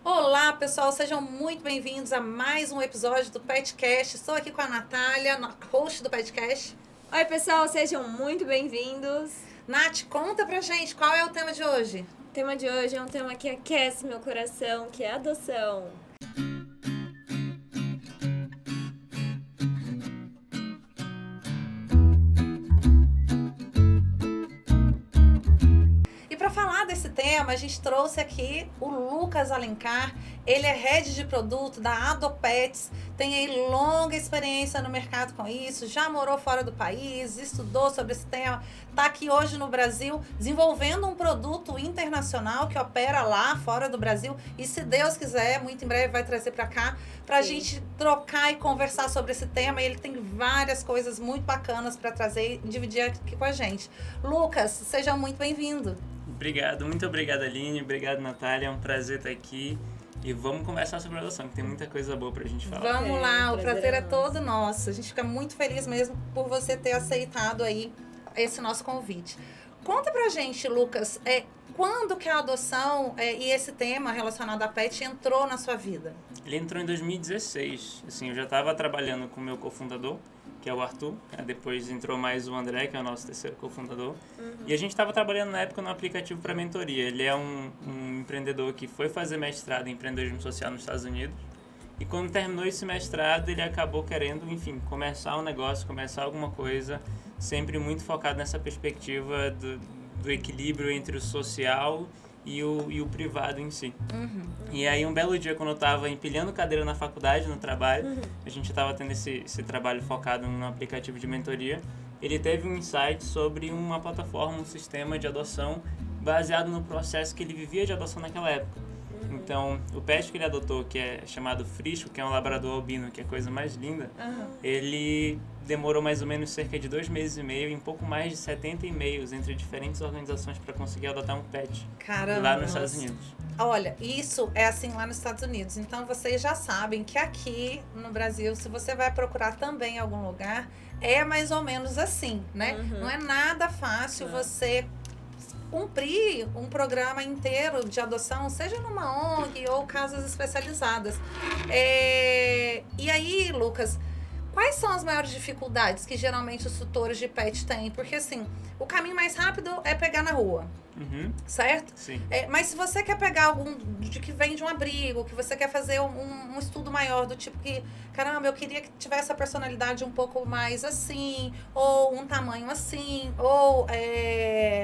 Olá, pessoal, sejam muito bem-vindos a mais um episódio do Petcast. Estou aqui com a Natália, host do Petcast. Oi, pessoal, sejam muito bem-vindos. Nath, conta pra gente qual é o tema de hoje. O tema de hoje é um tema que aquece meu coração, que é adoção. E para falar desse tema, a gente trouxe aqui o Lucas Alencar. Ele é head de produto da Adopets, tem aí longa experiência no mercado com isso, já morou fora do país, estudou sobre esse tema, está aqui hoje no Brasil desenvolvendo um produto internacional que opera lá fora do Brasil e, se Deus quiser, muito em breve vai trazer para cá para a gente trocar e conversar sobre esse tema. E ele tem várias coisas muito bacanas para trazer e dividir aqui com a gente. Lucas, seja muito bem-vindo. Obrigado, muito obrigado, Aline, obrigado, Natália, é um prazer estar aqui e vamos conversar sobre adoção, que tem muita coisa boa pra gente falar. Vamos lá, o prazer é todo nosso. A gente fica muito feliz mesmo por você ter aceitado aí esse nosso convite. Conta pra gente, Lucas, quando que a adoção e esse tema relacionado à pet entrou na sua vida? Ele entrou em 2016, assim, eu já estava trabalhando com o meu cofundador, que é o Arthur, depois entrou mais o André, que é o nosso terceiro cofundador, e a gente estava trabalhando na época no aplicativo para mentoria. Ele é um empreendedor que foi fazer mestrado em empreendedorismo social nos Estados Unidos, e quando terminou esse mestrado, ele acabou querendo, enfim, começar um negócio, começar alguma coisa, sempre muito focado nessa perspectiva do equilíbrio entre o social e o privado em si. E aí, um belo dia, quando eu estava empilhando cadeira na faculdade, no trabalho, a gente estava tendo esse trabalho focado no aplicativo de mentoria, ele teve um insight sobre uma plataforma, um sistema de adoção baseado no processo que ele vivia de adoção naquela época. Então, o pet que ele adotou, que é chamado Frisco, que é um labrador albino, que é a coisa mais linda, ele demorou mais ou menos cerca de 2 meses e meio, em pouco mais de 70 e-mails entre diferentes organizações para conseguir adotar um pet. Caramba, lá nos Estados Unidos. Olha, isso é assim lá nos Estados Unidos. Então, vocês já sabem que aqui no Brasil, se você vai procurar também em algum lugar, é mais ou menos assim, né? Não é nada fácil você cumprir um programa inteiro de adoção, seja numa ONG ou casas especializadas. E aí, Lucas, quais são as maiores dificuldades que geralmente os tutores de pet têm? Porque, assim, o caminho mais rápido é pegar na rua, certo? Sim. Mas se você quer pegar algum que vem de um abrigo, que você quer fazer um estudo maior, do tipo que, caramba, eu queria que tivesse a personalidade um pouco mais assim, ou um tamanho assim, ou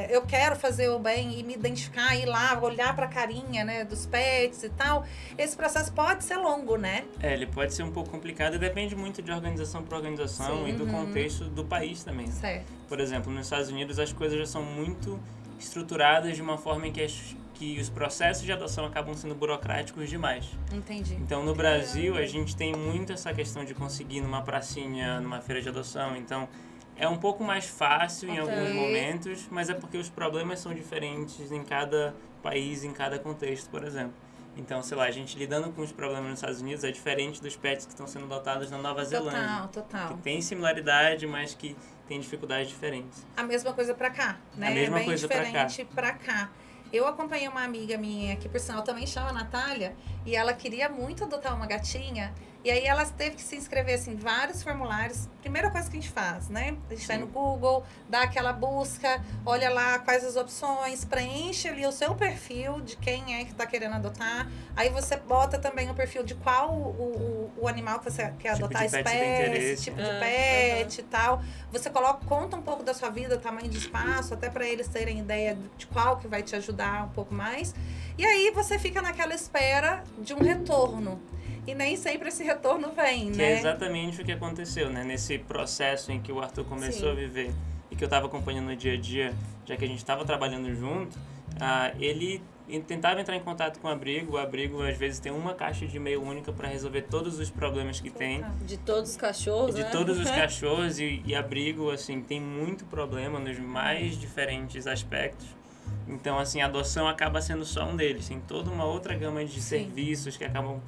eu quero fazer o bem e me identificar, ir lá, olhar pra carinha, né, dos pets e tal, esse processo pode ser longo, né? Ele pode ser um pouco complicado e depende muito de organização para organização. Sim. E do contexto do país também. Certo. Por exemplo, nos Estados Unidos as coisas já são muito estruturadas de uma forma em que os processos de adoção acabam sendo burocráticos demais. Entendi. Então, no Brasil, a gente tem muito essa questão de conseguir numa pracinha, numa feira de adoção. Então, é um pouco mais fácil em alguns momentos, mas é porque os problemas são diferentes em cada país, em cada contexto, por exemplo. Então, sei lá, a gente lidando com os problemas nos Estados Unidos é diferente dos pets que estão sendo adotados na Nova Zelândia. Total. Que tem similaridade, mas que tem dificuldades diferentes. A mesma coisa pra cá, né? A mesma bem coisa pra cá. diferente pra cá. Eu acompanhei uma amiga minha, que por sinal também chama Natália, e ela queria muito adotar uma gatinha, e aí ela teve que se inscrever assim, em vários formulários. Primeira coisa que a gente faz, né? A gente vai no Google, dá aquela busca, olha lá quais as opções, preenche ali o seu perfil de quem é que está querendo adotar. Aí você bota também o perfil de qual o animal que você quer adotar, espécie, tipo de pet e tal. Você conta um pouco da sua vida, tamanho de espaço, até para eles terem ideia de qual que vai te ajudar um pouco mais. E aí você fica naquela espera de um retorno. E nem sempre esse retorno vem, né? Que é exatamente o que aconteceu, né? Nesse processo em que o Arthur começou a viver e que eu estava acompanhando no dia a dia, já que a gente estava trabalhando junto, ele tentava entrar em contato com o abrigo às vezes tem uma caixa de e-mail única para resolver todos os problemas que tem. De todos os cachorros, De todos os cachorros e abrigo, assim, tem muito problema nos mais diferentes aspectos. Então, assim, a adoção acaba sendo só um deles. Tem toda uma outra gama de serviços que acabam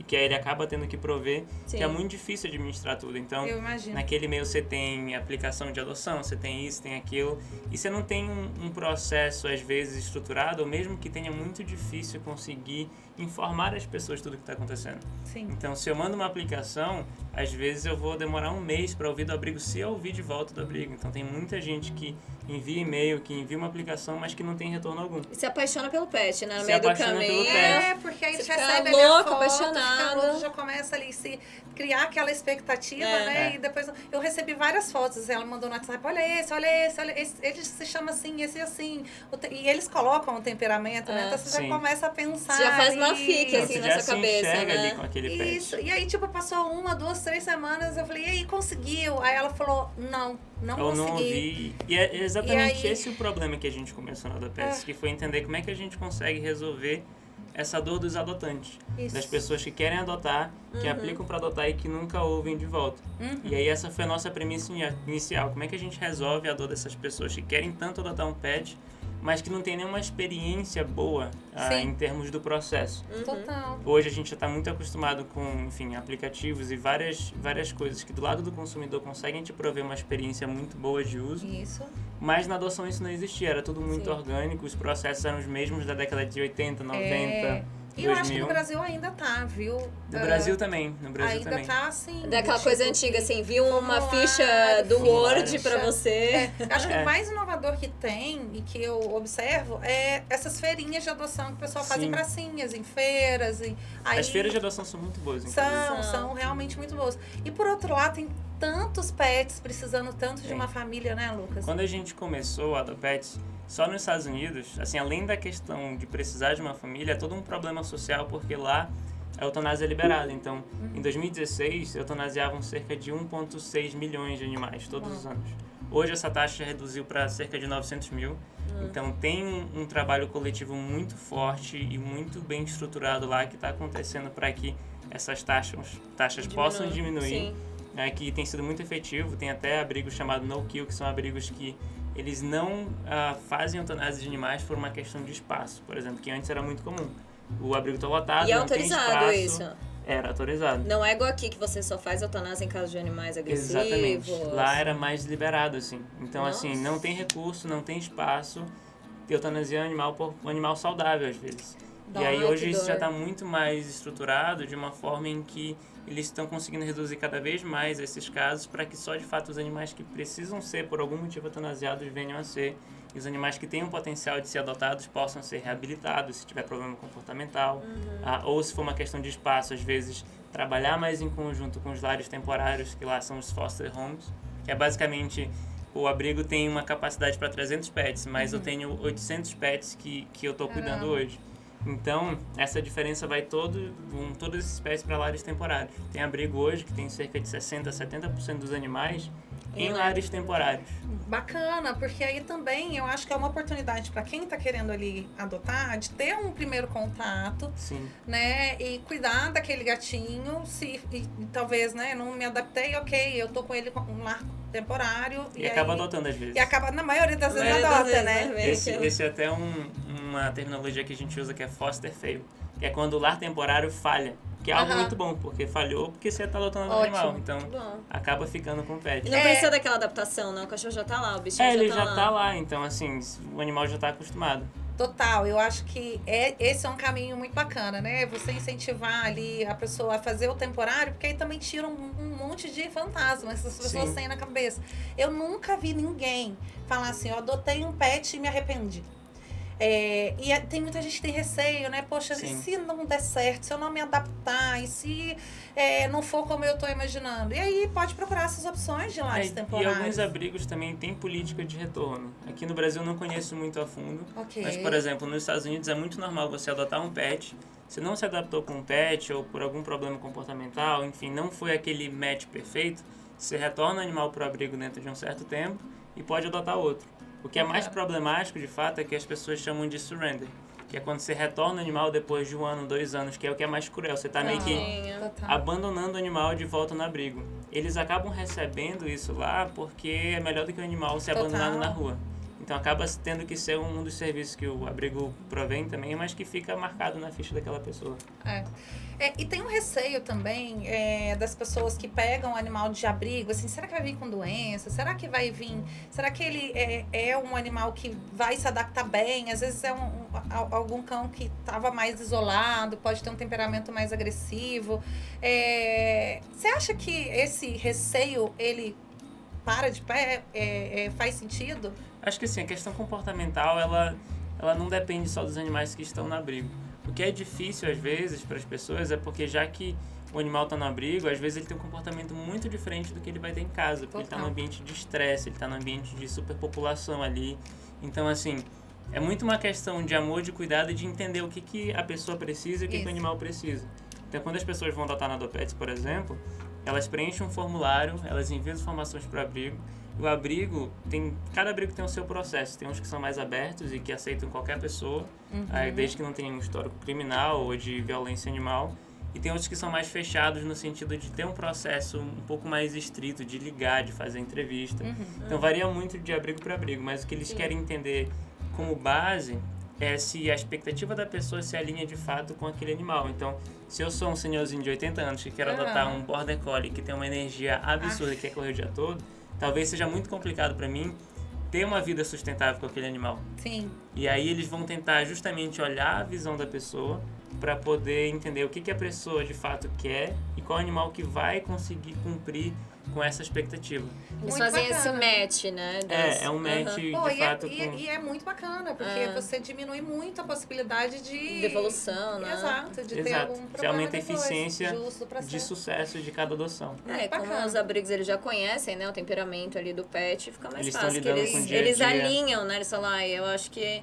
que aí ele acaba tendo que prover, Sim. que é muito difícil administrar tudo. Então, Eu imagino. naquele meio você tem aplicação de adoção, você tem isso, tem aquilo, e você não tem um processo, às vezes, estruturado, ou mesmo que tenha muito difícil conseguir informar as pessoas tudo o que está acontecendo. Sim. Então, se eu mando uma aplicação, às vezes eu vou demorar um mês para ouvir do abrigo, se eu ouvir de volta do abrigo. Então, tem muita gente que envia e-mail, que envia uma aplicação, mas que não tem retorno algum. E se apaixona pelo pet, né? No Se meio do apaixona pelo caminho. pet. Porque aí Você você fica recebe louco, a foto, apaixonado. fica louco, já começa ali se criar aquela expectativa, É. né? E depois eu recebi várias fotos, ela mandou no WhatsApp, olha esse, ele se chama assim, esse assim. E eles colocam o temperamento, né? Então você Sim. já começa a pensar. Você já faz uma ali. fique, assim, Você na já sua se cabeça, enxerga né? ali com aquele pet. Isso. E aí, tipo, passou 1, 2, 3 semanas, eu falei, e aí, conseguiu? Aí ela falou, não Eu consegui. não ouvi. E é exatamente E aí- esse o problema que a gente começou na Adopets, que foi entender como é que a gente consegue resolver essa dor dos adotantes. Isso. Das pessoas que querem adotar, que aplicam para adotar e que nunca ouvem de volta. E aí essa foi a nossa premissa inicial. Como é que a gente resolve a dor dessas pessoas que querem tanto adotar um pet, mas que não tem nenhuma experiência boa Sim. em termos do processo. Total. Hoje a gente já está muito acostumado com, enfim, aplicativos e várias coisas que do lado do consumidor conseguem te prover uma experiência muito boa de uso, Isso. mas na adoção isso não existia, era tudo muito Sim. orgânico, os processos eram os mesmos da década de 80, 90, E eu acho que 2000. no Brasil ainda tá, viu? No Brasil também, no Brasil ainda também. tá assim. Daquela tipo, coisa antiga, assim, viu uma formulário, ficha do Word formulário. pra você. Eu acho que É. o mais inovador que tem e que eu observo é essas feirinhas de adoção que o pessoal faz em Sim. pracinhas, em feiras. Aí As feiras de adoção são muito boas, inclusive. são realmente muito boas. E por outro lado, tem tantos pets precisando tanto de Tem. uma família, né, Lucas? Quando a gente começou a Adopets, só nos Estados Unidos, assim, além da questão de precisar de uma família, é todo um problema social, porque lá a eutanásia é liberada. Então, em 2016, eutanasiavam cerca de 1,6 milhões de animais todos os anos. Hoje essa taxa reduziu para cerca de 900 mil. Então tem um trabalho coletivo muito forte e muito bem estruturado lá que está acontecendo para que essas taxas possam diminuir. Sim. Que tem sido muito efetivo. Tem até abrigos chamados no-kill, que são abrigos que eles não fazem eutanásia de animais por uma questão de espaço, por exemplo, que antes era muito comum. O abrigo está lotado, E é não tem autorizado espaço. isso. Era autorizado. Não é igual aqui que você só faz eutanásia em caso de animais agressivos. Exatamente. Lá era mais liberado, assim. Então, Nossa. assim, não tem recurso, não tem espaço. Eutanasia animal por um animal saudável, às vezes. E aí, Ai, hoje, que isso já dor. está muito mais estruturado de uma forma em que eles estão conseguindo reduzir cada vez mais esses casos para que só, de fato, os animais que precisam ser, por algum motivo, eutanasiados venham a ser. E os animais que têm o potencial de ser adotados possam ser reabilitados se tiver problema comportamental. Ou se for uma questão de espaço, às vezes, trabalhar mais em conjunto com os lares temporários, que lá são os foster homes, que é basicamente... O abrigo tem uma capacidade para 300 pets, mas eu tenho 800 pets que eu estou cuidando hoje. Então, essa diferença vai todos esses pets para lares temporários. Tem abrigo hoje que tem cerca de 60% a 70% dos animais em lares temporários. Bacana, porque aí também eu acho que é uma oportunidade para quem está querendo ali adotar, de ter um primeiro contato, Sim. né? E cuidar daquele gatinho, e talvez, né, não me adaptei, ok, eu tô com ele com um lar temporário. E acaba adotando às vezes. E acaba, na maioria das vezes, maioria das adota, vezes, né? né? Esse é até uma terminologia que a gente usa que é foster fail, que é quando o lar temporário falha. Que é algo muito bom, porque falhou porque você está adotando o Ótimo. animal. Então, Bom. acaba ficando com o pet. E não precisa daquela adaptação, não. O cachorro já tá lá, o bichinho Ele já já tá tá lá. lá, então assim, o animal já tá acostumado. Total, eu acho que esse é um caminho muito bacana, né? Você incentivar ali a pessoa a fazer o temporário, porque aí também tira um monte de fantasmas que as pessoas Sim. têm na cabeça. Eu nunca vi ninguém falar assim, eu adotei um pet e me arrependi. Tem muita gente que tem receio, né? Poxa, Sim. e se não der certo, se eu não me adaptar, e se não for como eu tô imaginando? E aí pode procurar essas opções de lares E temporários. alguns abrigos também têm política de retorno. Aqui no Brasil eu não conheço muito a fundo, Ok. mas, por exemplo, nos Estados Unidos é muito normal você adotar um pet. Se não se adaptou com um pet ou por algum problema comportamental, enfim, não foi aquele match perfeito, você retorna o animal para o abrigo dentro de um certo tempo e pode adotar outro. O que é mais problemático, de fato, é que as pessoas chamam de surrender, que é quando você retorna o animal depois de 1 ano, 2 anos, que é o que é mais cruel. Você está meio que Total. abandonando o animal de volta no abrigo. Eles acabam recebendo isso lá porque é melhor do que o animal ser Total. abandonado na rua. Então acaba tendo que ser um dos serviços que o abrigo provém também, mas que fica marcado na ficha daquela pessoa. E tem um receio também das pessoas que pegam o animal de abrigo, assim, será que vai vir com doença? Será que vai vir? Será que ele é um animal que vai se adaptar bem? Às vezes é algum cão que estava mais isolado, pode ter um temperamento mais agressivo. Você acha que esse receio, ele para de pé? Faz sentido? Acho que sim, a questão comportamental, ela não depende só dos animais que estão no abrigo. O que é difícil, às vezes, para as pessoas é porque já que o animal está no abrigo, às vezes ele tem um comportamento muito diferente do que ele vai ter em casa. Porque ele está no ambiente de estresse, ele está no ambiente de superpopulação ali. Então, assim, é muito uma questão de amor, de cuidado e de entender o que a pessoa precisa e o que o animal precisa. Então, quando as pessoas vão adotar na Adopets, por exemplo, elas preenchem um formulário, elas enviam as informações para o abrigo. O abrigo, cada abrigo tem o seu processo. Tem uns que são mais abertos e que aceitam qualquer pessoa, desde que não tenha um histórico criminal ou de violência animal. E tem outros que são mais fechados no sentido de ter um processo um pouco mais estrito, de ligar, de fazer entrevista. Então varia muito de abrigo para abrigo, mas o que eles querem entender como base é se a expectativa da pessoa se alinha de fato com aquele animal. Então, se eu sou um senhorzinho de 80 anos que quero adotar um Border Collie que tem uma energia absurda, que quer correr o dia todo, talvez seja muito complicado para mim ter uma vida sustentável com aquele animal. Sim. E aí eles vão tentar justamente olhar a visão da pessoa para poder entender o que a pessoa de fato quer e qual animal que vai conseguir cumprir com essa expectativa. Eles fazem esse match, né? É um match de fato. E é muito bacana, porque você diminui muito a possibilidade de evolução, né? Exato, de ter algum problema. Você aumenta a depois, eficiência de sucesso de cada adoção. Como os abrigos eles já conhecem, né? O temperamento ali do pet, fica mais fácil. Eles alinham, né? Eles falam, eu acho que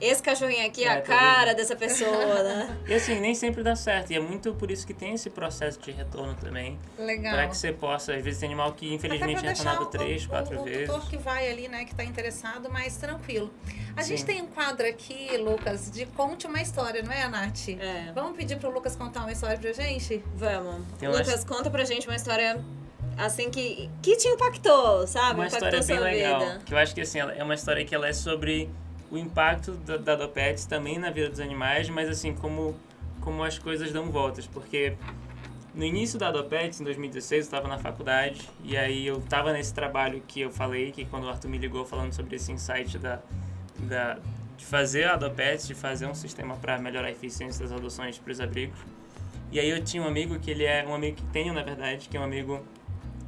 esse cachorrinho aqui é a cara dessa pessoa, né? E assim, nem sempre dá certo. E é muito por isso que tem esse processo de retorno também. Legal. Para que você possa, às vezes tem animal que infelizmente é retornado 3, 4 vezes. O tutor que vai ali, né, que está interessado, mas tranquilo. A gente tem um quadro aqui, Lucas, de conte uma história, não é, Nath? Vamos pedir pro Lucas contar uma história pra gente? Vamos. Lucas, conta pra gente uma história assim que te impactou, sabe? Uma história bem legal. Que eu acho que assim, é uma história que ela é sobre o impacto da Adopets também na vida dos animais, mas assim, como as coisas dão voltas, porque no início da Adopets, em 2016, eu estava na faculdade, e aí eu estava nesse trabalho que eu falei, que quando o Arthur me ligou falando sobre esse insight de fazer a Adopets, de fazer um sistema para melhorar a eficiência das adoções para os abrigos. E aí eu tinha um amigo que ele é um amigo que tenho, na verdade, que é um amigo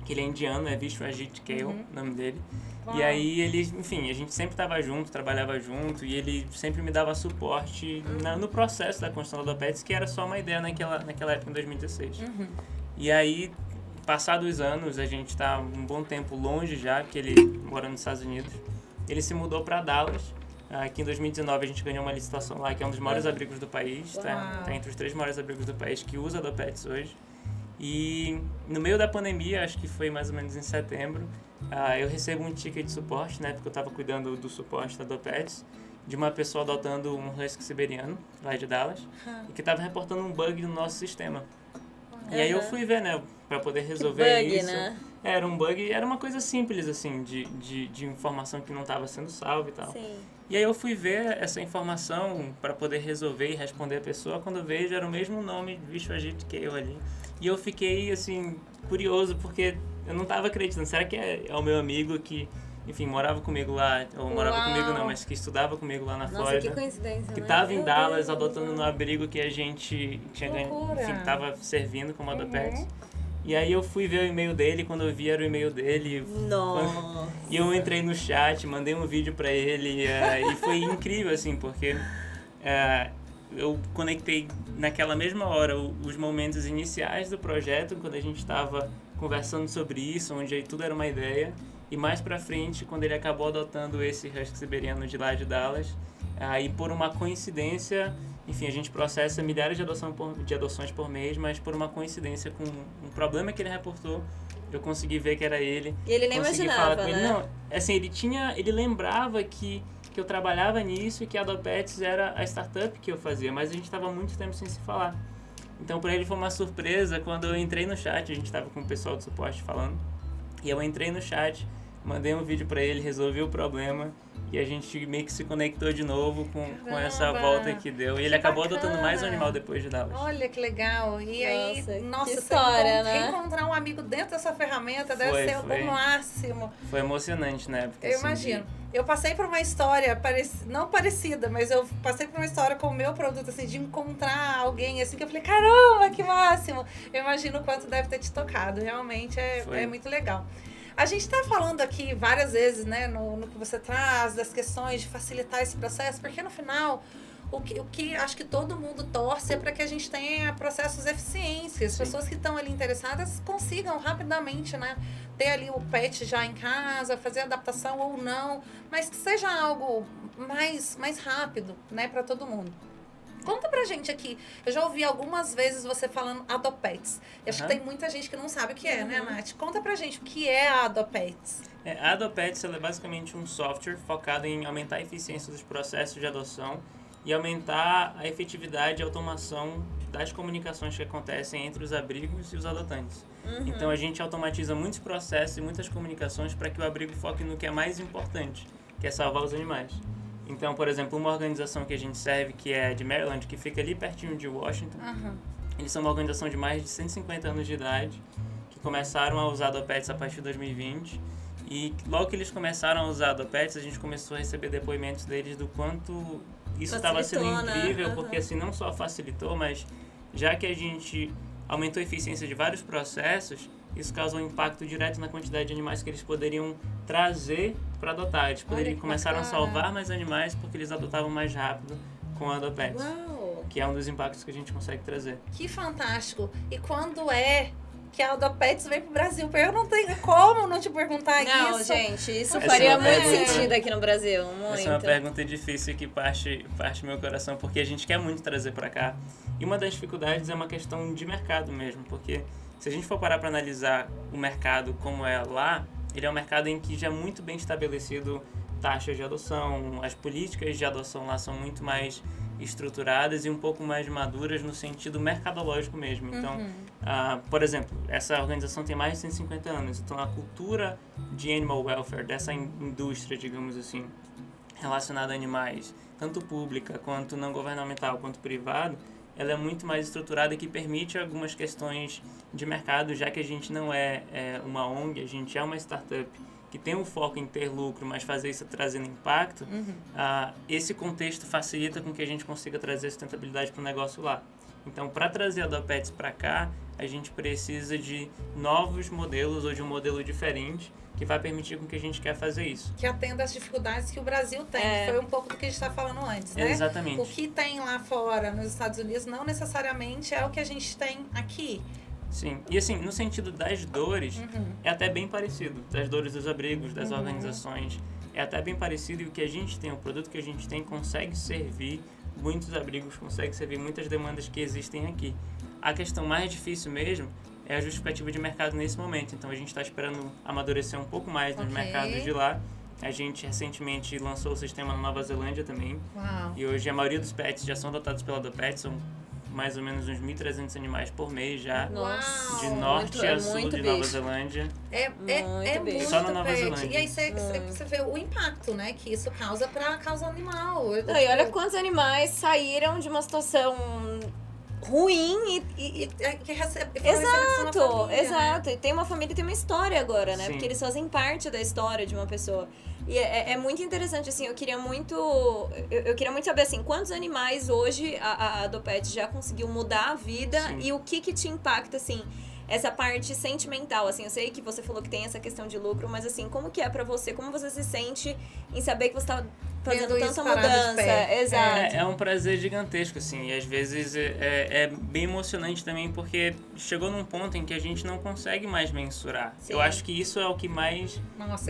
que ele é indiano, é Vishwajit Kale, o nome dele. Uau. E aí ele, enfim, a gente sempre estava junto, trabalhava junto, e ele sempre me dava suporte no processo da construção da Adopets, que era só uma ideia naquela época, em 2016. E aí, passados os anos, a gente está um bom tempo longe já, porque ele mora nos Estados Unidos. Ele se mudou para Dallas. Aqui em 2019 a gente ganhou uma licitação lá, que é um dos maiores abrigos do país, tá entre os 3 maiores abrigos do país que usa Adopets hoje. E no meio da pandemia, acho que foi mais ou menos em setembro, eu recebo um ticket de suporte, né, porque eu estava cuidando do suporte da Adopets, de uma pessoa adotando um husky siberiano, lá de Dallas, e que estava reportando um bug no nosso sistema. E aí eu fui ver, né, para poder resolver bug, isso. Né? Era um bug, era uma coisa simples, assim, de informação que não estava sendo salva e tal. Sim. E aí eu fui ver essa informação para poder resolver e responder a pessoa, quando eu vejo era o mesmo nome, Vishwajit Kale ali. E eu fiquei, assim, curioso, porque eu não estava acreditando. Será que é o meu amigo que, enfim, morava comigo lá, ou morava comigo não, mas que estudava comigo lá na Flórida. Nossa, que coincidência, que né? estava em Dallas, adotando no abrigo que a gente tinha ganho, enfim, estava servindo como Adopets. E aí eu fui ver o e-mail dele, quando eu vi era o e-mail dele. Nossa! E eu entrei no chat, mandei um vídeo pra ele, e foi incrível, assim, porque eu conectei naquela mesma hora os momentos iniciais do projeto, quando a gente estava conversando sobre isso, onde aí tudo era uma ideia, e mais pra frente, quando ele acabou adotando esse husky siberiano de lá de Dallas, e por uma coincidência, enfim, a gente processa milhares de adoções por mês, mas por uma coincidência com um problema que ele reportou, eu consegui ver que era ele. E ele nem imaginava, né? Não, assim, ele lembrava que eu trabalhava nisso e que a Adopets era a startup que eu fazia, mas a gente estava muito tempo sem se falar. Então, para ele foi uma surpresa quando eu entrei no chat, a gente estava com o pessoal do suporte falando, e eu entrei no chat, mandei um vídeo para ele, resolvi o problema, e a gente meio que se conectou de novo com essa Caramba, volta que deu. E ele que acabou bacana. adotando mais um animal depois de Dallas. Olha que legal. E aí, nossa, que história, né? reencontrar um amigo dentro dessa ferramenta deve ser o máximo. Foi emocionante na época. Eu assim, imagino. Eu passei por uma história, não parecida, mas eu passei por uma história com o meu produto, assim, de encontrar alguém, assim, que eu falei, caramba, que máximo! Eu imagino o quanto deve ter te tocado. Realmente é muito legal. A gente está falando aqui várias vezes, né, no que você traz, das questões de facilitar esse processo, porque no final, o que acho que todo mundo torce é para que a gente tenha processos eficientes, que as pessoas que estão ali interessadas consigam rapidamente, né, ter ali o pet já em casa, fazer adaptação ou não, mas que seja algo mais rápido, né, para todo mundo. Conta pra gente aqui. Eu já ouvi algumas vezes você falando Adopets. Eu acho que tem muita gente que não sabe o que é, né, Nath? Conta pra gente o que é a Adopets. A Adopets ela é basicamente um software focado em aumentar a eficiência dos processos de adoção e aumentar a efetividade e automação das comunicações que acontecem entre os abrigos e os adotantes. Então a gente automatiza muitos processos e muitas comunicações para que o abrigo foque no que é mais importante, que é salvar os animais. Então, por exemplo, uma organização que a gente serve, que é de Maryland, que fica ali pertinho de Washington, eles são uma organização de mais de 150 anos de idade, que começaram a usar Adopets a partir de 2020, e logo que eles começaram a usar Adopets, a gente começou a receber depoimentos deles do quanto isso estava sendo incrível, porque assim, não só facilitou, mas já que a gente aumentou a eficiência de vários processos, isso causou um impacto direto na quantidade de animais que eles poderiam trazer para adotar. Eles começaram a salvar mais animais porque eles adotavam mais rápido com a Adopets. Uau. Que é um dos impactos que a gente consegue trazer. Que fantástico! E quando é que a Adopets vem pro Brasil? Eu não tenho como não te perguntar isso. Não, gente, isso faria muito sentido aqui no Brasil, muito. Essa é uma pergunta difícil que parte do meu coração, porque a gente quer muito trazer para cá. E uma das dificuldades é uma questão de mercado mesmo, porque se a gente for parar para analisar o mercado como é lá, ele é um mercado em que já é muito bem estabelecido taxas de adoção, as políticas de adoção lá são muito mais estruturadas e um pouco mais maduras no sentido mercadológico mesmo. Então, por exemplo, essa organização tem mais de 150 anos, então a cultura de animal welfare, dessa indústria, digamos assim, relacionada a animais, tanto pública, quanto não governamental, quanto privado, ela é muito mais estruturada, que permite algumas questões de mercado, já que a gente não é uma ONG, a gente é uma startup que tem um foco em ter lucro, mas fazer isso trazendo impacto, esse contexto facilita com que a gente consiga trazer sustentabilidade para o negócio lá. Então, para trazer a Adopets para cá, a gente precisa de novos modelos ou de um modelo diferente que vai permitir com que a gente quer fazer isso. Que atenda às dificuldades que o Brasil tem, que foi um pouco do que a gente está falando antes, né? Exatamente. O que tem lá fora, nos Estados Unidos, não necessariamente é o que a gente tem aqui. Sim, e assim, no sentido das dores, é até bem parecido. Das dores dos abrigos, das organizações, é até bem parecido, e o que a gente tem, o produto que a gente tem consegue servir muitos abrigos, consegue servir muitas demandas que existem aqui. A questão mais difícil mesmo é a justificativa de mercado nesse momento. Então a gente está esperando amadurecer um pouco mais nos mercados de lá. A gente recentemente lançou o sistema na Nova Zelândia também. Uau. E hoje a maioria dos pets já são adotados pela Adopets, são mais ou menos uns 1.300 animais por mês já. Nossa, de norte a sul de Nova Zelândia. É muito Só na Nova pet. Zelândia. E aí você vê o impacto, né, que isso causa para a causa animal. Não, e olha quantos animais saíram de uma situação ruim e que exato, família, exato. Né? E tem uma família, tem uma história agora, né? Sim. Porque eles fazem parte da história de uma pessoa. E é muito interessante, assim, eu queria muito saber, assim, quantos animais hoje a Adopet já conseguiu mudar a vida. Sim. E o que te impacta, assim, essa parte sentimental, assim, eu sei que você falou que tem essa questão de lucro, mas assim, como que é pra você, como você se sente em saber que você tá fazendo tanta mudança? Exato. É um prazer gigantesco, assim, e às vezes é bem emocionante também, porque chegou num ponto em que a gente não consegue mais mensurar. Sim. Eu acho que isso é o que mais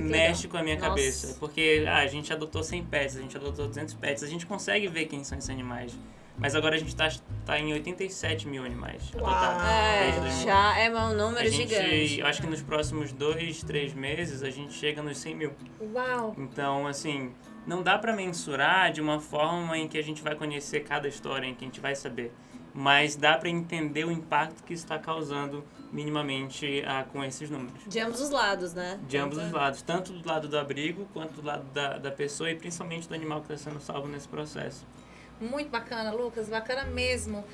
mexe com a minha cabeça, porque a gente adotou 100 pets, a gente adotou 200 pets, a gente consegue ver quem são esses animais. Mas agora a gente tá em 87 mil animais adotados. Já é um número gigante. Eu acho que nos próximos 2-3 meses a gente chega nos 100 mil. Uau! Então, assim, não dá pra mensurar de uma forma em que a gente vai conhecer cada história, em que a gente vai saber. mas dá para entender o impacto que isso está causando minimamente com esses números. De ambos os lados, né? De ambos os lados, tanto do lado do abrigo quanto do lado da pessoa e principalmente do animal que está sendo salvo nesse processo. Muito bacana, Lucas, bacana mesmo.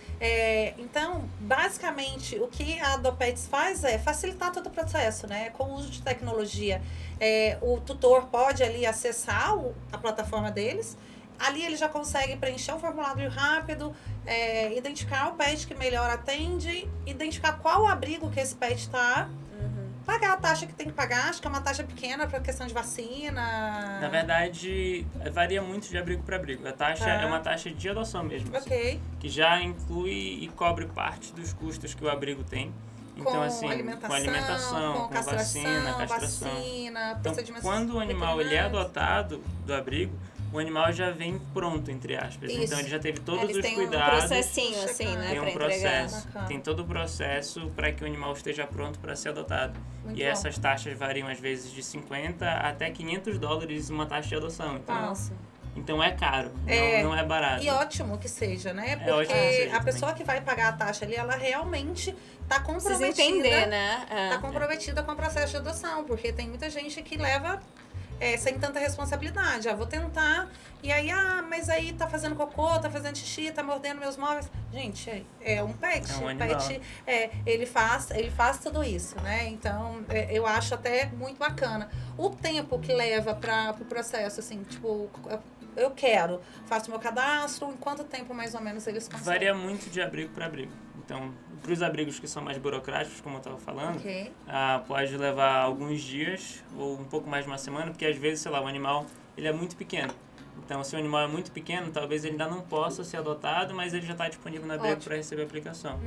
Então, basicamente, o que a Adopets faz é facilitar todo o processo, né? Com o uso de tecnologia. O tutor pode ali acessar a plataforma deles. Ali ele já consegue preencher um formulário rápido, identificar o pet que melhor atende, identificar qual abrigo que esse pet está, pagar a taxa que tem que pagar, acho que é uma taxa pequena para questão de vacina. Na verdade, varia muito de abrigo para abrigo. A taxa é uma taxa de adoção mesmo, Ok. que já inclui e cobre parte dos custos que o abrigo tem. Então, Com assim, alimentação, com vacina, castração. Então, quando o animal ele é adotado do abrigo, o animal já vem pronto, entre aspas. Isso. Então, ele já teve todos os tem cuidados. um processinho, assim, né, Tem pra um processo. Bacana. Tem todo o processo para que o animal esteja pronto para ser adotado. Muito E bom. essas taxas variam, às vezes, de $50 até $500 uma taxa de adoção. Então, Nossa. então é caro, não é barato. E ótimo que seja, né? ótimo que Porque seja a pessoa que vai pagar a taxa ali, ela realmente está Precisa comprometida. entender, né? Tá comprometida com o processo de adoção, porque tem muita gente que leva sem tanta responsabilidade. Vou tentar, e aí, mas aí tá fazendo cocô, tá fazendo xixi, tá mordendo meus móveis. Gente, é um pet. É um o animal. pet, ele faz tudo isso, né? Então, eu acho até muito bacana. O tempo que leva para o processo, assim, tipo, eu faço meu cadastro, em quanto tempo mais ou menos eles conseguem? Varia muito de abrigo para abrigo. Então, para os abrigos que são mais burocráticos, como eu estava falando, Ok. Pode levar alguns dias ou um pouco mais de uma semana, porque às vezes, sei lá, o animal ele é muito pequeno. Então, se o animal é muito pequeno, talvez ele ainda não possa ser adotado, mas ele já está disponível no abrigo para receber a aplicação.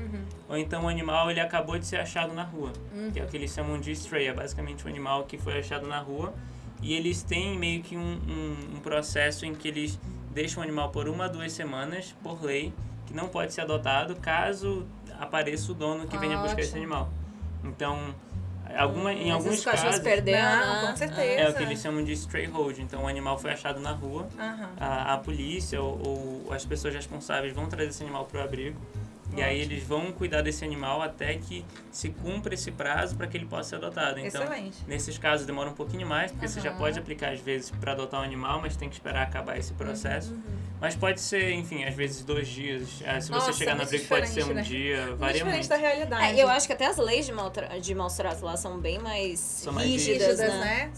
Ou então o animal ele acabou de ser achado na rua, que é o que eles chamam de stray, é basicamente um animal que foi achado na rua. E eles têm meio que um processo em que eles deixam o animal por 1 a 2 semanas, por lei, que não pode ser adotado caso apareça o dono que venha buscar esse animal. Então, em alguns os cachorros casos, perderam, com certeza. é o que eles chamam de stray hold. Então, o animal foi achado na rua, a polícia ou as pessoas responsáveis vão trazer esse animal para o abrigo. E aí eles vão cuidar desse animal até que se cumpra esse prazo para que ele possa ser adotado. Então, Excelente. nesses casos demora um pouquinho mais, porque você já pode aplicar às vezes para adotar um animal, mas tem que esperar acabar esse processo. Mas pode ser, enfim, às vezes 2 dias. Se você chegar no abrigo pode ser um dia, varia diferente muito. da realidade. Eu acho que até as leis de maus tratos lá são bem mais rígidas, né?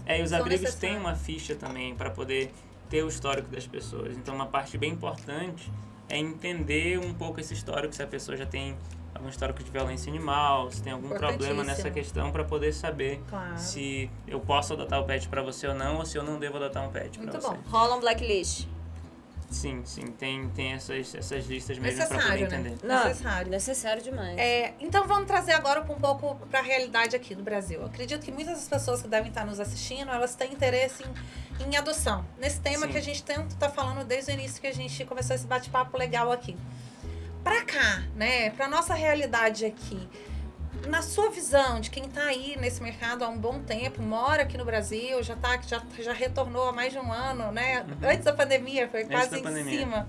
E os são abrigos têm necessários. uma ficha também para poder ter o histórico das pessoas. Então, uma parte bem importante é entender um pouco esse histórico, se a pessoa já tem algum histórico de violência animal, se tem algum problema nessa questão, para poder saber se eu posso adotar o pet para você ou não, ou se eu não devo adotar um pet para você. Muito bom. Rola um blacklist. Sim, tem essas listas mesmo para poder Necessário, entender. né? Não, Necessário. Necessário demais. Então vamos trazer agora um pouco para a realidade aqui do Brasil. Eu acredito que muitas das pessoas que devem estar nos assistindo, elas têm interesse em adoção. Nesse tema que a gente tanto está falando desde o início que a gente começou esse bate-papo legal aqui. Para cá, né? Para nossa realidade aqui. Na sua visão, de quem está aí nesse mercado há um bom tempo, mora aqui no Brasil, já retornou há mais de um ano, né? Antes da pandemia, foi quase em cima.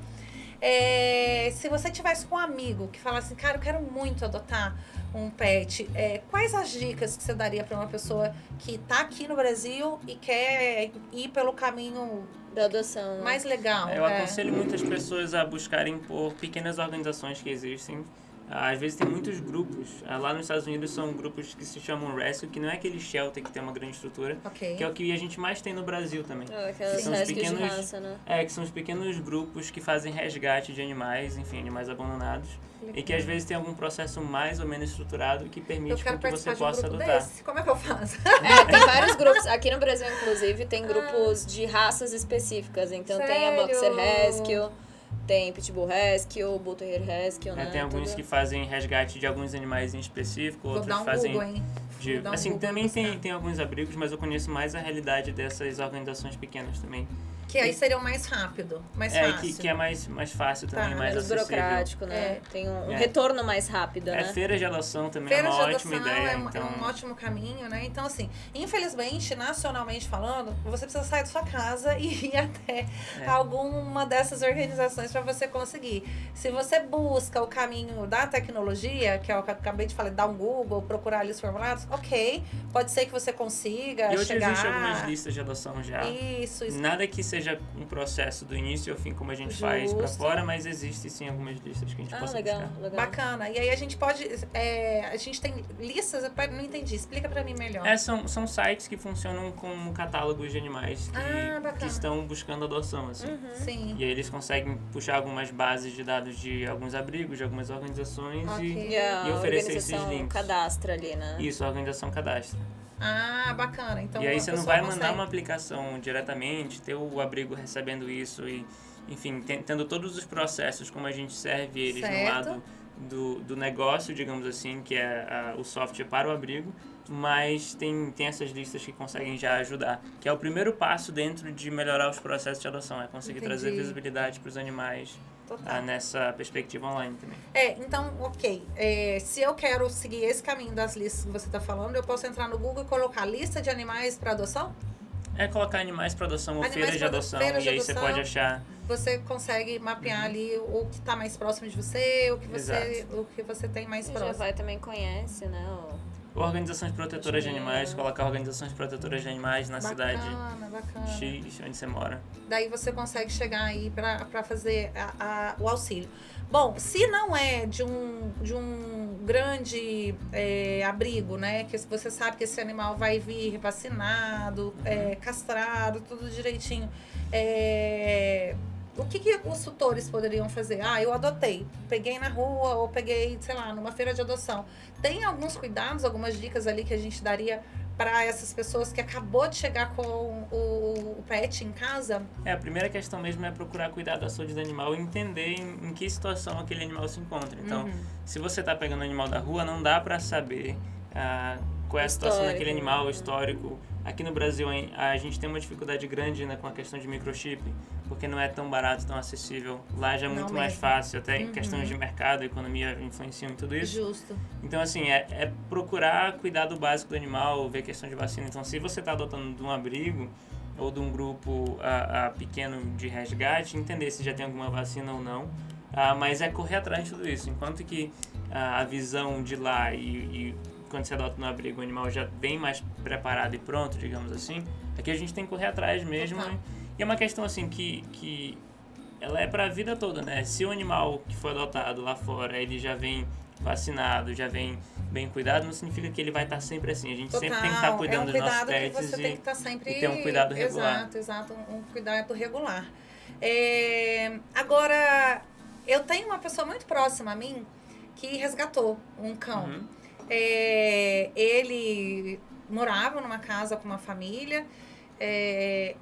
Se você tivesse com um amigo que falasse, cara, eu quero muito adotar um pet, quais as dicas que você daria para uma pessoa que está aqui no Brasil e quer ir pelo caminho da adoção mais legal? Eu aconselho muitas pessoas a buscarem por pequenas organizações que existem. Às vezes tem muitos grupos. Lá nos Estados Unidos são grupos que se chamam Rescue, que não é aquele shelter que tem uma grande estrutura, que é o que a gente mais tem no Brasil também. Aquelas rescues de raça, né? Que são os pequenos grupos que fazem resgate de animais, enfim, animais abandonados. E que às vezes tem algum processo mais ou menos estruturado que permite que você possa adotar. Como é que eu faço? Tem vários grupos. Aqui no Brasil, inclusive, tem grupos de raças específicas. Então tem a Boxer Rescue, tem Pitbull Rescue, Bull Terrier Rescue, né? Tem alguns que fazem resgate de alguns animais em específico, outros fazem Dá um assim, Google também buscar. tem alguns abrigos, mas eu conheço mais a realidade dessas organizações pequenas também. Que aí seria o mais rápido, mais fácil. Que é mais fácil também, mais Menos acessível. burocrático, né? Tem um É. retorno mais rápido, né? Feira de adoção também Feira é de uma adoção ótima ideia. é Então, um ótimo caminho, né? Então, assim, infelizmente, nacionalmente falando, você precisa sair da sua casa e ir até alguma dessas organizações para você conseguir. Se você busca o caminho da tecnologia, que é o que eu acabei de falar, dar um Google, procurar ali os formulários, ok, pode ser que você consiga e hoje chegar... existem algumas listas de adoção já. Isso. Nada que seja um processo do início ao fim, como a gente faz pra fora, mas existe sim algumas listas que a gente possa legal. Bacana. E aí a gente pode... a gente tem listas... Eu não entendi. Explica pra mim melhor. São sites que funcionam como catálogos de animais que estão buscando adoção, assim. Sim. E aí eles conseguem puxar algumas bases de dados de alguns abrigos, de algumas organizações e oferecer esses links. Cadastra ali, né? Isso, a organização cadastra. Bacana. Então, e aí você não vai mandar uma aplicação diretamente, ter o abrigo recebendo isso e, enfim, tendo todos os processos, como a gente serve eles no lado do negócio, digamos assim, que é o software para o abrigo, mas tem essas listas que conseguem já ajudar, que é o primeiro passo dentro de melhorar os processos de adoção, é conseguir trazer visibilidade para os animais. Nessa perspectiva online também. Então, ok. Se eu quero seguir esse caminho das listas que você está falando, eu posso entrar no Google e colocar lista de animais para adoção? Colocar animais para adoção ou feira de adoção, e aí você pode achar... Você consegue mapear ali o que está mais próximo de você, o que você tem mais próximo. Já vai também conhece, né? Organizações protetoras de animais, colocar organizações protetoras de animais na cidade bacana. X, onde você mora. Daí você consegue chegar aí para fazer o auxílio. Bom, se não é de um grande abrigo, né? Que você sabe que esse animal vai vir vacinado, castrado, tudo direitinho. O que os tutores poderiam fazer? Eu adotei, peguei na rua ou peguei, sei lá, numa feira de adoção. Tem alguns cuidados, algumas dicas ali que a gente daria para essas pessoas que acabou de chegar com o pet em casa? A primeira questão mesmo é procurar cuidar da saúde do animal e entender em que situação aquele animal se encontra. Então, se você está pegando o animal da rua, não dá para saber qual é a situação daquele animal, o histórico. Aqui no Brasil, a gente tem uma dificuldade grande com a questão de microchip, porque não é tão barato, tão acessível. Lá já é muito mais fácil, até em questões de mercado, economia influenciam em tudo isso. Justo. Então, assim, é procurar cuidar do básico do animal, ver questão de vacina. Então, se você está adotando de um abrigo ou de um grupo pequeno de resgate, entender se já tem alguma vacina ou não. Mas é correr atrás de tudo isso. Enquanto que a visão de lá e quando você adota no abrigo, o animal já vem mais preparado e pronto, digamos assim, aqui a gente tem que correr atrás mesmo. E é uma questão assim que ela é para a vida toda, né? Se o animal que foi adotado lá fora, ele já vem vacinado, já vem bem cuidado, não significa que ele vai estar sempre assim. A gente sempre tem que estar cuidando dos nossos pets e ter um cuidado regular. Exato, um cuidado regular. Agora, eu tenho uma pessoa muito próxima a mim que resgatou um cão. Ele morava numa casa com uma família,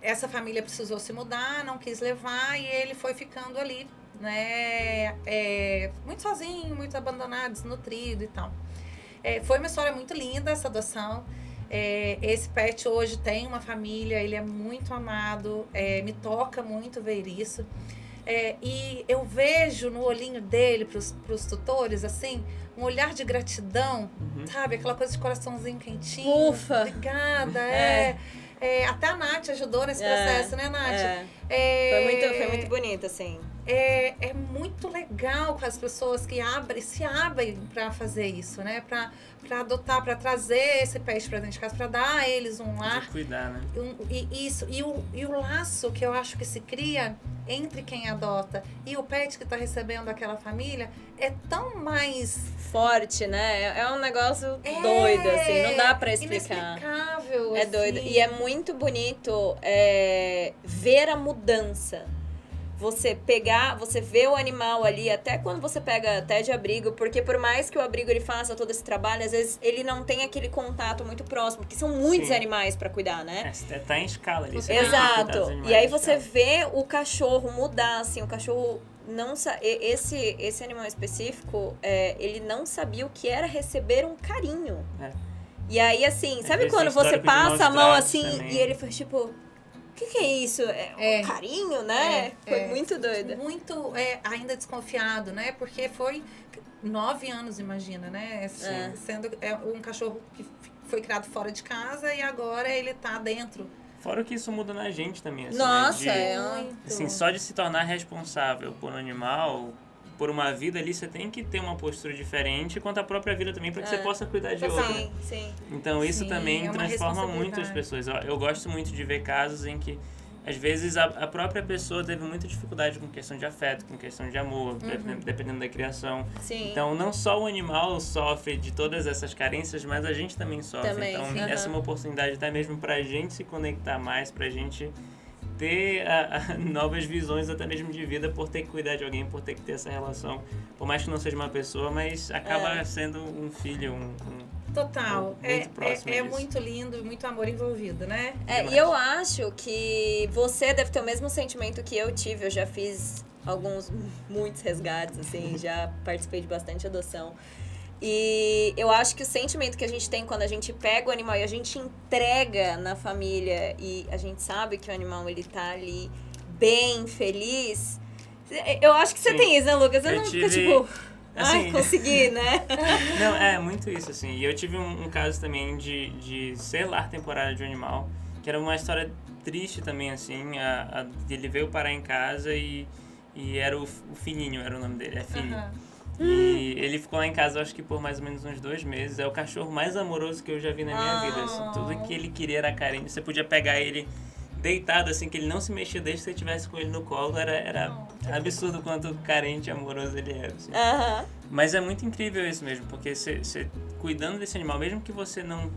essa família precisou se mudar, não quis levar e ele foi ficando ali, né, muito sozinho, muito abandonado, desnutrido e tal. Foi uma história muito linda essa adoção. Esse pet hoje tem uma família, ele é muito amado, me toca muito ver isso. E eu vejo no olhinho dele, pros tutores, assim, um olhar de gratidão, sabe? Aquela coisa de coraçãozinho quentinho. Ufa! Obrigada, até a Nath ajudou nesse processo, né, Nath? Foi muito bonito, assim. É muito legal com as pessoas que se abrem para fazer isso, né? Para adotar, para trazer esse pet para dentro de casa, para dar a eles um lar. De cuidar, né? E o laço que eu acho que se cria entre quem adota e o pet que está recebendo aquela família é tão mais forte, né? É um negócio doido, assim, não dá pra explicar. Inexplicável, é doido. E é muito bonito ver a mudança. Você vê o animal ali, até quando você pega até de abrigo, porque por mais que o abrigo ele faça todo esse trabalho, às vezes ele não tem aquele contato muito próximo, porque são muitos animais pra cuidar, né? Tá em escala ali. Exato. E aí você vê o cachorro mudar, assim, o cachorro não esse animal específico, ele não sabia o que era receber um carinho. E aí, assim, sabe vezes quando tem você histórico de maus passa a mão tratos assim também. e ele faz tipo, o que é isso? É um carinho, né? Foi muito doido. Muito ainda desconfiado, né? Porque foi 9 anos, imagina, né? Sendo um cachorro que foi criado fora de casa e agora ele tá dentro. Fora que isso muda na gente também, assim, Nossa, né? Assim, só de se tornar responsável por um animal, por uma vida ali, você tem que ter uma postura diferente quanto à própria vida também, para que você possa cuidar de outra. Sim, sim. Então isso Sim, também é uma transforma muito as responsabilidade. pessoas. Eu gosto muito de ver casos em que às vezes a própria pessoa teve muita dificuldade com questão de afeto, com questão de amor, dependendo da criação. Sim. Então não só o animal sofre de todas essas carências, mas a gente também sofre. Também, então sim. essa é uma oportunidade até mesmo pra gente se conectar mais, pra gente ter novas visões até mesmo de vida por ter que cuidar de alguém, por ter que ter essa relação. Por mais que não seja uma pessoa, mas acaba sendo um filho, Total. muito próximo É disso. muito lindo, muito amor envolvido, né? E eu acho que você deve ter o mesmo sentimento que eu tive. Eu já fiz muitos resgates, assim, já participei de bastante adoção. E eu acho que o sentimento que a gente tem quando a gente pega o animal e a gente entrega na família e a gente sabe que o animal ele tá ali bem, feliz. Eu acho que você tem isso, né, Lucas? Eu não fico tipo, assim, consegui, né? Não, é muito isso, assim. E eu tive um caso também de ser lar temporário de um animal, que era uma história triste também, assim. Ele veio parar em casa e era o Fininho, era o nome dele, é Fininho. E ele ficou lá em casa, acho que por mais ou menos uns 2 meses. É o cachorro mais amoroso que eu já vi na minha vida. Assim, tudo que ele queria era carinho. Você podia pegar ele deitado, assim, que ele não se mexia desde que você estivesse com ele no colo. Era absurdo quanto carente e amoroso ele era. Assim. Mas é muito incrível isso mesmo, porque você cuidando desse animal, mesmo que você não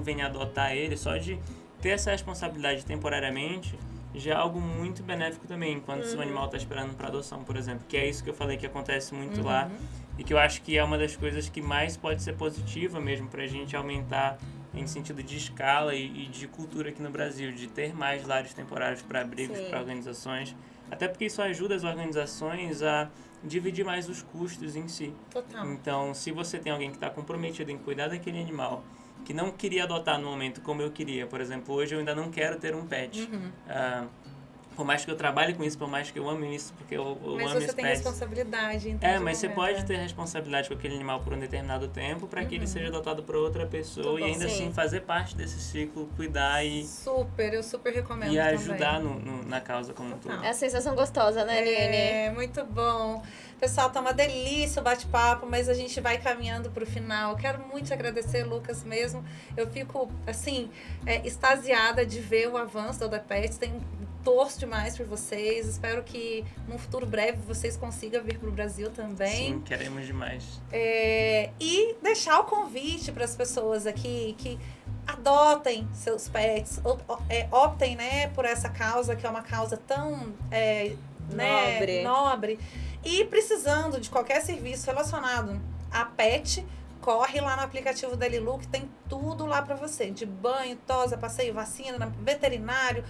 venha adotar ele, só de ter essa responsabilidade temporariamente, já é algo muito benéfico também, enquanto seu animal está esperando para adoção, por exemplo. Que é isso que eu falei que acontece muito lá e que eu acho que é uma das coisas que mais pode ser positiva mesmo para a gente aumentar em sentido de escala e de cultura aqui no Brasil, de ter mais lares temporários para abrigos, para organizações. Até porque isso ajuda as organizações a dividir mais os custos em si. Total. Então, se você tem alguém que está comprometido em cuidar daquele animal, que não queria adotar no momento como eu queria. Por exemplo, hoje eu ainda não quero ter um pet. Por mais que eu trabalhe com isso, por mais que eu ame isso, porque eu amo Mas os você tem pets. responsabilidade. Então, Mas você pode ter responsabilidade com aquele animal por um determinado tempo para que ele seja adotado por outra pessoa e ainda assim fazer parte desse ciclo, cuidar e... eu super recomendo E também. ajudar na causa como um todo. É a sensação gostosa, né, Aline? É, muito bom. Pessoal, tá uma delícia o bate-papo, mas a gente vai caminhando pro final. Eu quero muito te agradecer, Lucas, mesmo. Eu fico, assim, extasiada de ver o avanço da Odapets. Torço demais por vocês. Espero que num futuro breve vocês consigam vir pro Brasil também. Sim, queremos demais. E deixar o convite para as pessoas aqui que adotem seus pets, optem, né, por essa causa, que é uma causa tão nobre. E precisando de qualquer serviço relacionado a pet, corre lá no aplicativo da Lilu, que tem tudo lá para você. De banho, tosa, passeio, vacina, veterinário,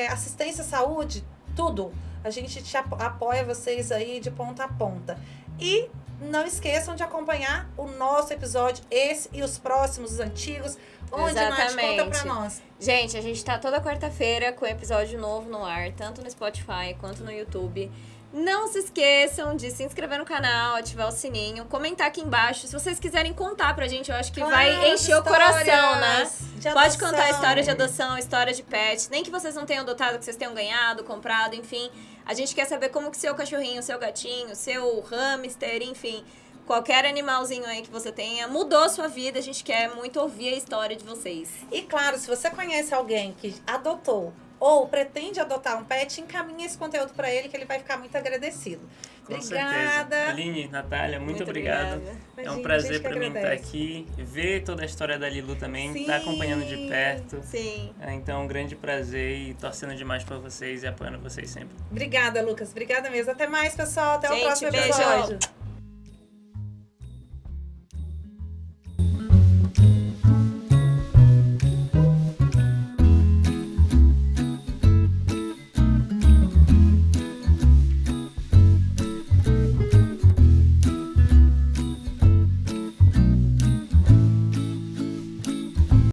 assistência à saúde, tudo. A gente apoia vocês aí de ponta a ponta. E não esqueçam de acompanhar o nosso episódio, esse e os próximos, os antigos. Onde, Nath, conta pra nós. Gente, a gente tá toda quarta-feira com episódio novo no ar, tanto no Spotify quanto no YouTube. Não se esqueçam de se inscrever no canal, ativar o sininho, comentar aqui embaixo. Se vocês quiserem contar pra gente, eu acho que vai encher o coração, né? Pode contar história de adoção, história de pet. Nem que vocês não tenham adotado, que vocês tenham ganhado, comprado, enfim. A gente quer saber como que seu cachorrinho, seu gatinho, seu hamster, enfim, qualquer animalzinho aí que você tenha, mudou sua vida. A gente quer muito ouvir a história de vocês. E claro, se você conhece alguém que adotou ou pretende adotar um pet, encaminhe esse conteúdo para ele, que ele vai ficar muito agradecido. Com Obrigada. certeza. Aline, Natália, muito obrigado. Obrigada. É um Imagina, prazer gente que para mim estar agradece. aqui, ver toda a história da Lilu também, Sim. estar acompanhando de perto. Sim. Então, um grande prazer e torcendo demais por vocês e apoiando vocês sempre. Obrigada, Lucas. Obrigada mesmo. Até mais, pessoal. Até o Gente, próximo beijo. episódio.